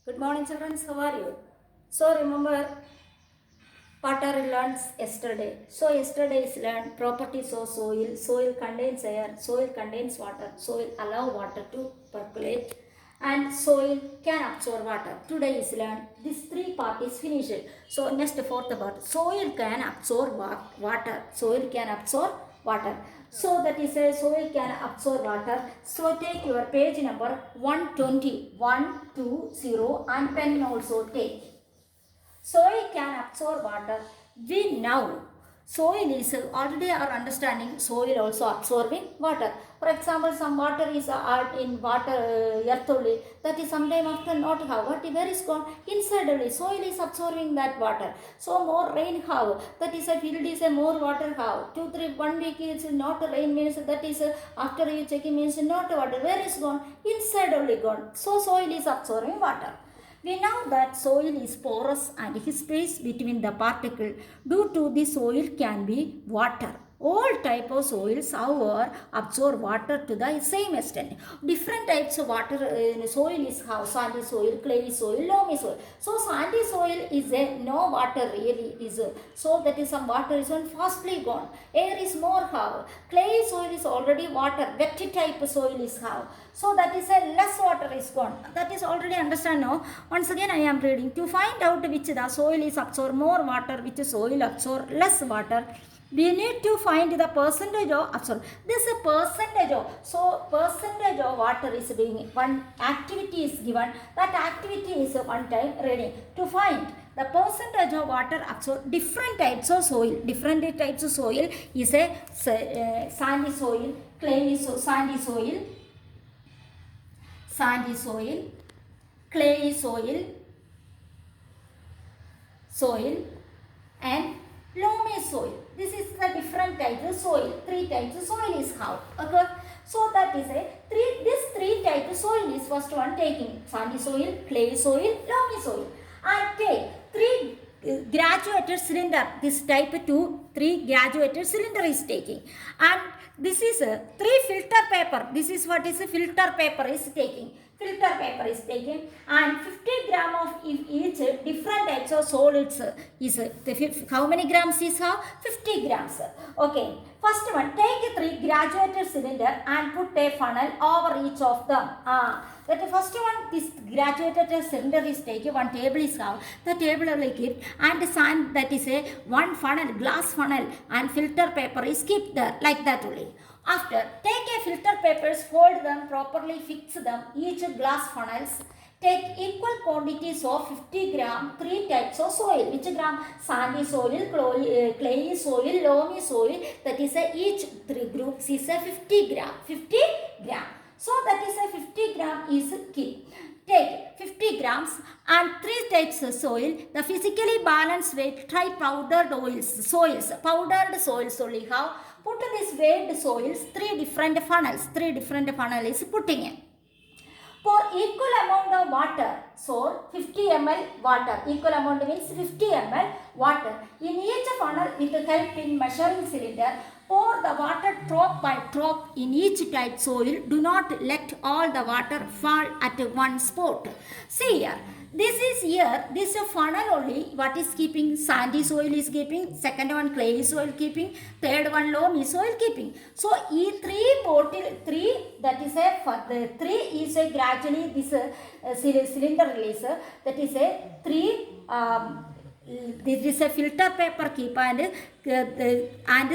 Good morning, children. How are you? So remember what are learned yesterday. So yesterday is learned properties of soil. Soil contains air. Soil contains water. Soil allow water to percolate, and soil can absorb water. Today is learned this three part is finished. So next fourth part. Soil can absorb water. Soil can absorb water. So that is a soil can absorb water. So take your page number 120, 120 and pen also take. Soil can absorb water. We know soil is already our understanding. Soil also absorbing water. For example, some water is in water earth only. That is sometime after not have what where is gone inside only. Soil is absorbing that water. So more rain have. That is a field is a more water have. 2, 3, 1 week is not rain means that is after you checking means not water. Where is gone inside only gone. So soil is absorbing water. We know that soil is porous and space between the particle due to the soil can be water. All type of soils, however, absorb water to the same extent. Different types of water soil is how sandy soil, clay soil, loamy soil. So sandy soil is a no water really is so that is some water is fastly gone. Air is more how. Clay soil is already water. Wet type soil is how. So that is a less water is gone. That is already understand now. Once again I am reading to find out which the soil is absorb more water, which soil absorb less water. We need to find the percentage of absorb. This is a percentage of. So percentage of water is being one activity is given. That activity is one time reading. To find the percentage of water absorb different types of soil. Different types of soil is a sandy soil, clay soil, sandy soil, clay soil and loamy soil. This is the different types of soil. Three types of soil is how. Okay. So that is this three types of soil is first one taking sandy soil, clay soil, loamy soil. And take three graduated cylinder. This type 2, 3 graduated cylinder is taking. And this is 3 filter paper. This is what is a filter paper is taking. Filter paper is taken and 50 gram of each different types of solids is how many grams is how 50 grams. Okay, first one take 3 graduated cylinder and put a funnel over each of them. That the first one this graduated cylinder is taken, one table is how the table will keep and the sand that is a one funnel, glass funnel and filter paper is keep there like that only. After, take a filter papers, fold them properly, fix them, each glass funnels. Take equal quantities of 50 gram, 3 types of soil. Which gram? Sandy soil, clay soil, loamy soil. That is each 3 groups is a 50 gram. 50 gram. So that is a 50 gram is key. Take 50 grams and 3 types of soil. The physically balanced weight, try powdered soils. Powdered soils only how? Put this weighed soils, 3 different funnels. 3 different funnels is putting in. For equal amount of water, so 50 ml water. Equal amount means 50 ml water. In each funnel with the help in measuring cylinder, pour the water drop by drop in each type soil. Do not let all the water fall at one spot. See here. This is here, this is a funnel only. What is keeping? Sandy soil is keeping. Second one clay soil keeping. Third one loamy soil keeping. So, three that is a for the 3 is a gradually this cylinder release. That is a 3 this is a filter paper keep and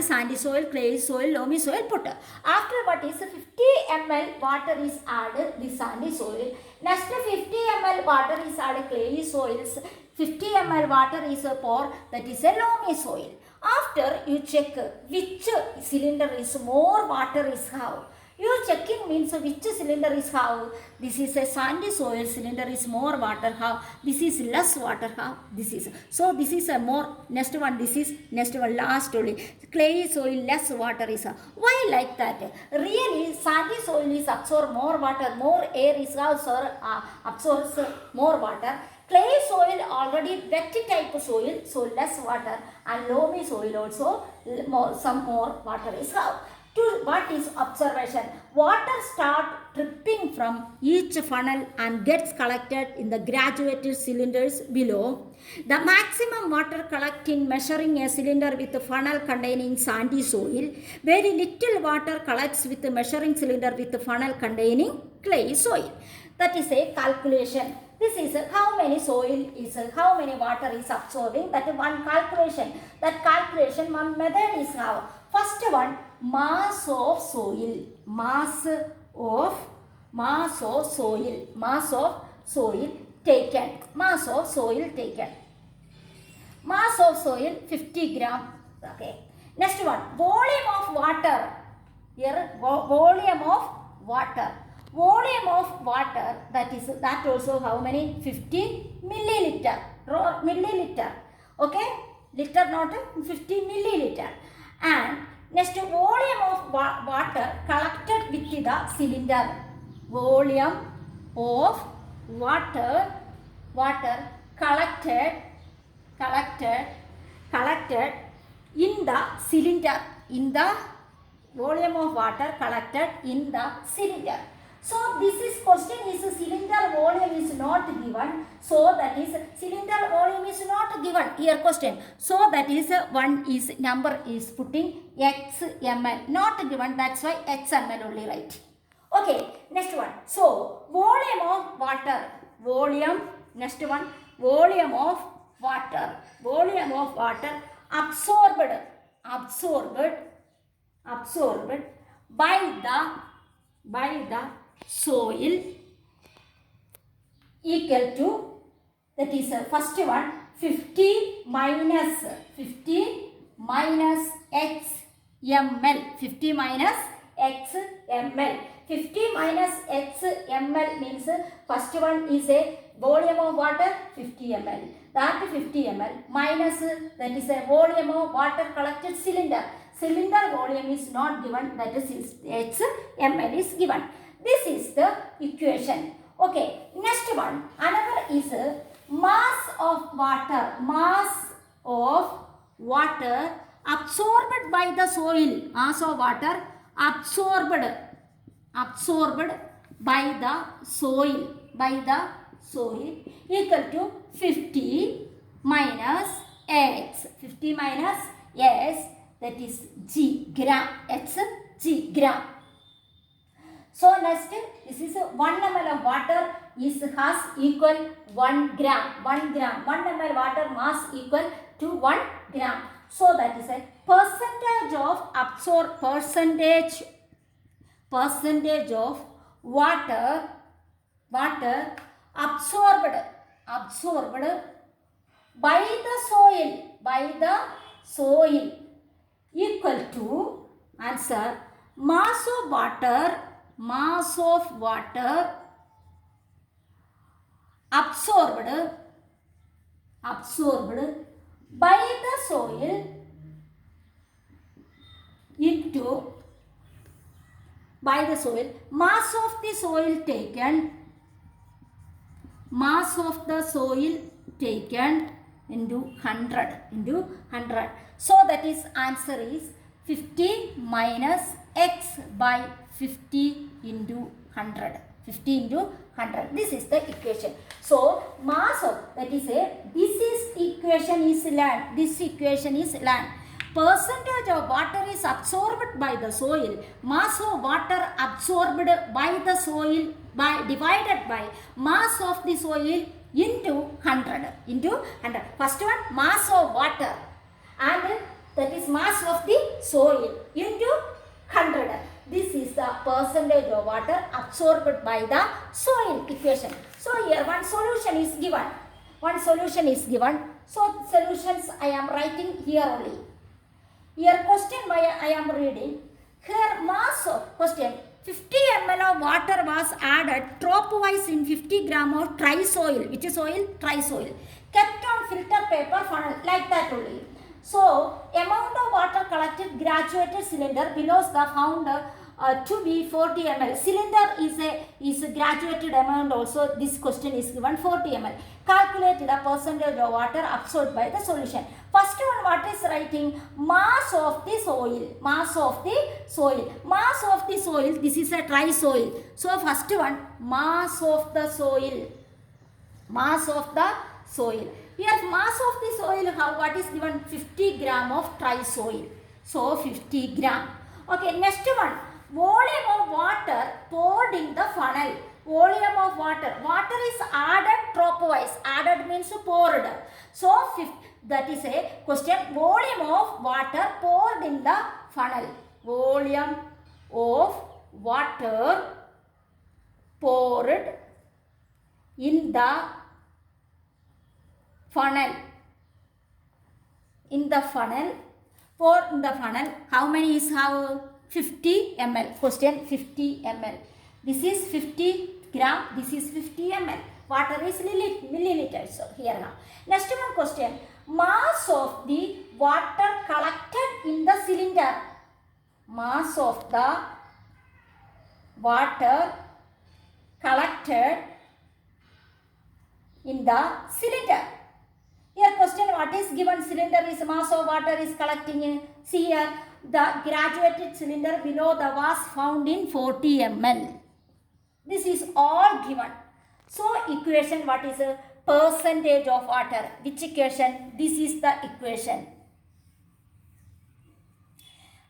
sandy soil, clay soil, loamy soil put. After what is 50 ml water is added the sandy soil. Next 50 ml water is added clay soils. 50 ml water is pour that is a loamy soil. After you check which cylinder is more water is how. You checking means which cylinder is how. This is a sandy soil cylinder is more water how. This is less water how. This is. So this is a more. Next one this is. Next one last only. Clay soil less water is how. Why like that? Really sandy soil is absorb more water. More air is also absorbs more water. Clay soil already wet type soil, so less water, and loamy soil also some more water is how. To what is observation? Water start dripping from each funnel and gets collected in the graduated cylinders below. The maximum water collect in measuring a cylinder with a funnel containing sandy soil. Very little water collects with a measuring cylinder with a funnel containing clay soil. That is a calculation. This is how many soil is, how many water is absorbing. That is one calculation. That calculation, one method is how. First one, mass of soil. Mass of soil. Mass of soil taken. Mass of soil taken. Mass of soil 50 gram. Okay. Next one, volume of water. Here, volume of water. Volume of water, that also how many? 50 milliliter. Milliliter. Okay. Liter not 50 milliliter. And next, volume of water collected with the cylinder. Volume of water collected in the cylinder. In the volume of water collected in the cylinder. So this is question is cylinder volume is not given. So that is cylinder volume is not given. Here question. So that is one is number is putting x ml. Not given. That's why x ml only write. Okay. Next one. So volume of water. Volume. Next one. Volume of water. Volume of water absorbed by the soil equal to, that is first one 50 minus x ml. 50 minus x ml. 50 minus x ml means first one is a volume of water 50 ml. That 50 ml minus that is a volume of water collected cylinder. Cylinder volume is not given, that is x ml is given. This is the equation. Okay, next one, another is mass of water. Mass of water absorbed by the soil. Mass of water absorbed by the soil. Equal to 50 minus x. 50 minus s, that is g gram. X g gram. So next, this is 1 ml of water has equal 1 gram. 1 gram. 1 ml water mass equal to 1 gram. So that is a percentage of percentage of water absorbed by the soil equal to, answer, mass of water absorbed by the soil into mass of the soil taken into 100. So that is answer is 50 minus x by 50 into 100. 50 into 100. This is the equation. So mass of, that is a, this equation is learned. Percentage of water is absorbed by the soil. Mass of water absorbed by the soil divided by mass of the soil into 100. First one, mass of water, and that is mass of the soil into 100. This is the percentage of water absorbed by the soil equation. So here one solution is given. So solutions I am writing here only. Here question I am reading. Here mass of question, 50 ml of water was added drop-wise in 50 gram of tri-soil. Which is soil? Tri-soil. Kept on filter paper funnel, like that only. So amount of water collected graduated cylinder below the found to be 40 ml. Cylinder is a graduated amount also. This question is given 40 ml. Calculate the percentage of water absorbed by the solution. First one, what is writing? Mass of the soil. Mass of the soil. Mass of the soil. This is a dry soil. So first one, mass of the soil. Mass of the soil. Here mass of the soil, what is given? 50 gram of dry soil. So 50 gram. Okay, next one. Volume of water poured in the funnel. Volume of water. Water is added dropwise. Added means poured. So that is a question. Volume of water poured in the funnel. Volume of water poured in the funnel. In the funnel. Pour in the funnel. How many is how? 50 ml. Question 50 ml. This is 50 gram. This is 50 ml. Water is milliliters. So here now. Next one question. Mass of the water collected in the cylinder. Mass of the water collected in the cylinder. Here question, what is given? Cylinder is mass of water is collecting in. See here, the graduated cylinder below the was found in 40 ml. This is all given. So equation, what is a percentage of water? Which equation? This is the equation.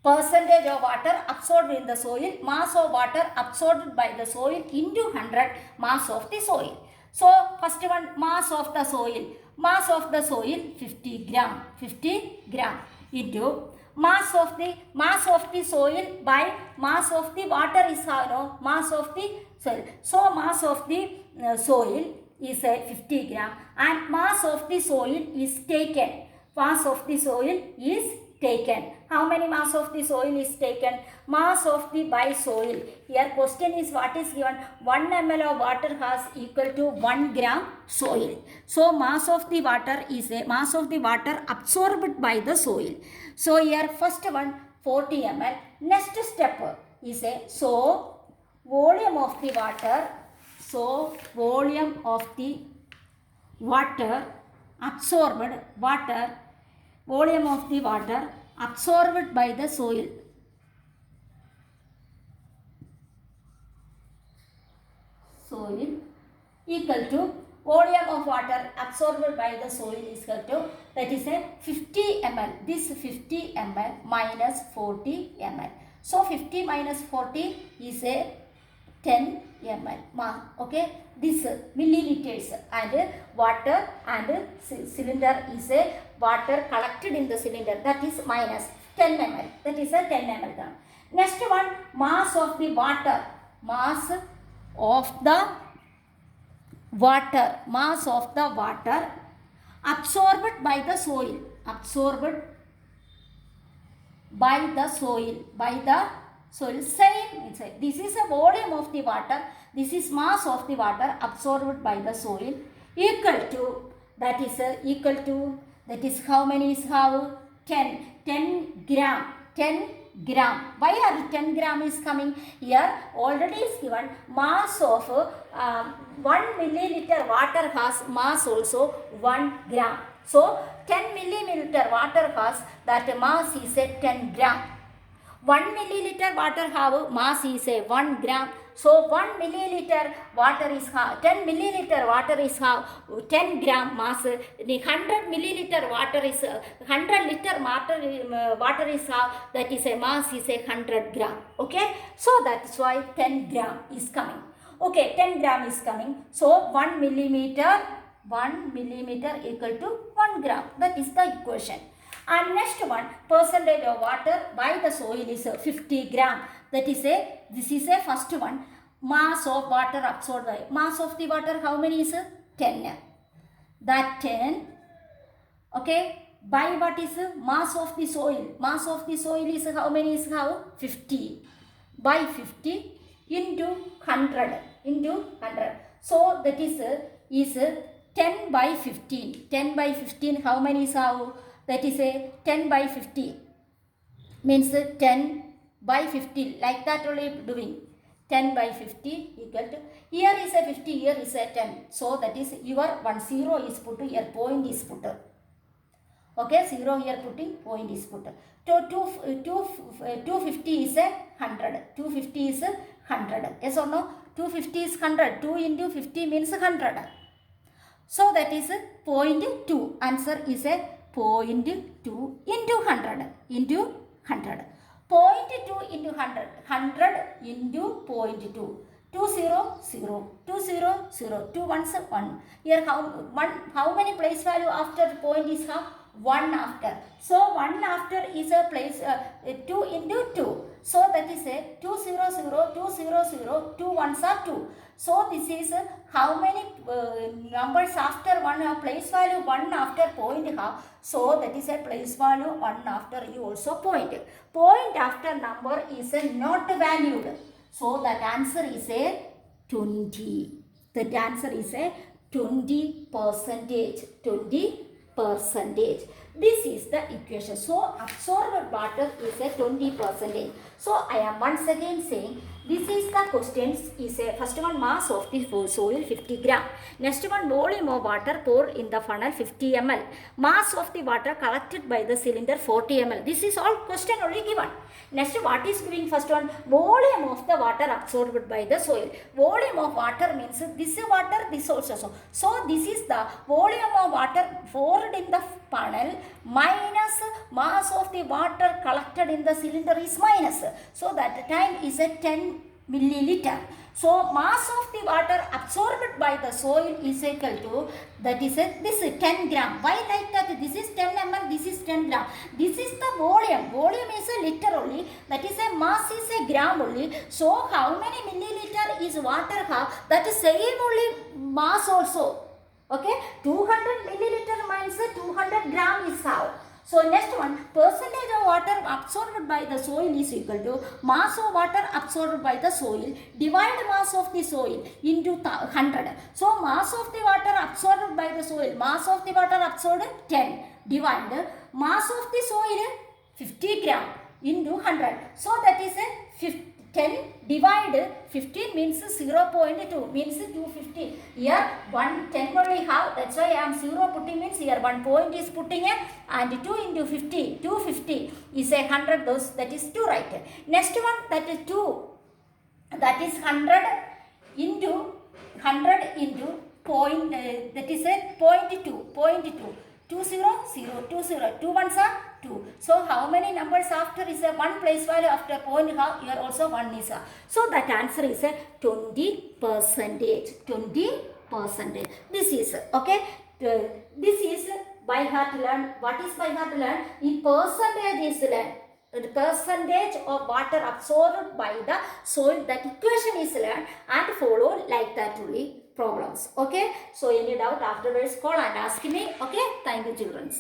Percentage of water absorbed in the soil, mass of water absorbed by the soil into 100 mass of the soil. So first one, mass of the soil. Mass of the soil 50 gram. 50 gram into mass of the soil by mass of the water is how? Mass of the soil. So mass of the soil is 50 gram and mass of the soil is taken. Mass of the soil is taken. How many mass of the soil is taken? Mass of the by soil. Here question is what is given? 1 ml of water has equal to 1 gram soil. So mass of the water is a mass of the water absorbed by the soil. So here first one 40 ml. Next step is a so volume of the water. So volume of the water absorbed water. Volume of the water absorbed by the soil. Soil equal to volume of water absorbed by the soil is equal to, that is a 50 ml. This 50 ml minus 40 ml. So 50 minus 40 is a 10 ml. Okay, this milliliters and water and cylinder is a water collected in the cylinder, that is minus 10 ml. That is a 10 ml term. Next one, mass of the water. Mass of the water. Mass of the water absorbed by the soil. Absorbed by the soil. By the soil. Same. This is a volume of the water. This is mass of the water absorbed by the soil equal to, that is equal to, that is how many is how? 10 gram. 10 gram. Why are 10 gram is coming? Here already is given mass of 1 milliliter water has mass also 1 gram. So 10 milliliter water has that mass is a 10 gram. 1 milliliter water have mass is a 1 gram. So 1 milliliter water is 10 milliliter water is 10 gram mass. The 100 milliliter water is 100 liter water is that is a mass is a 100 gram. Okay, so that's why 10 gram is coming. Okay, 10 gram is coming. So 1 millimeter equal to 1 gram. That is the equation. And next one, percentage of water by the soil is 50 gram. That is this is a first one. Mass of water absorbed by. Mass of the water how many is? 10. That 10. Okay. By what is mass of the soil? Mass of the soil is how many is how? 50. By 50 into 100. Into 100. So that is 10 by 15. 10 by 15 how many is how? That is 10 by 50 means 10 by 50, like that only doing. 10 by 50 equal to, here is a 50, here is a 10. So that is your 10 is put, here point is put. Okay, 0 here putting, point is put. 250 is a 100. 250 is a 100. Yes or no? 250 is 100. 2 into 50 means 100. So that is 0.2. Answer is a 0.2 into 100. Into 100. 0.2 into 100. 100 into 0.2. 2 0 0. 2 0 0. 2 1 1. Here how many place value after point is how? 1 after. So 1 after is a place 2 into 2. So that is a 2 0 0 2 0 0 2 1s are 2. So this is how many numbers after 1 place value 1 after point half. So that is a place value 1 after you also point. Point after number is not valued. So that answer is a 20. That answer is a 20%. 20%. This is the equation. So absorbed water is a 20%. So I am once again saying this is the questions is a first one mass of the soil 50 gram. Next one volume of water poured in the funnel 50 ml. Mass of the water collected by the cylinder 40 ml. This is all question only given. Next what is giving first one? Volume of the water absorbed by the soil. Volume of water means this water, this also. So this is the volume of water poured in the funnel minus mass of the water collected in the cylinder is minus. So that time is a 10 milliliter. So mass of the water absorbed by the soil is equal to, that is this 10 gram. Why like that? This is 10 ml, this is 10 gram. This is the volume. Volume is a liter only. That is a mass is a gram only. So how many milliliter is water have? That is same only mass also. Okay, 200 milliliter means 200 gram is how. So next one, percentage of water absorbed by the soil is equal to mass of water absorbed by the soil divide mass of the soil into 100. So mass of the water absorbed by the soil, mass of the water absorbed 10 divide mass of the soil 50 gram into 100. So that is a 10 divide 15 means 0.2 means 250. Here 10 only have, that's why I am 0 putting means here 1 point is putting a, and 2 into 50, 250 is a 100, those that is 2 right. Next one, that is 2, that is 100 into point, that is a 0.2. 2 0 0 2 0 2 1s are 2. So how many numbers after is a 1 place value after point half, here also 1 is a. So that answer is a 20%. 20%. This is okay. This is by heart learn. What is by heart learn? In percentage is learn. The percentage of water absorbed by the soil, that equation is learned and follow like that only problems. Okay, so any doubt afterwards call and ask me. Okay, thank you children.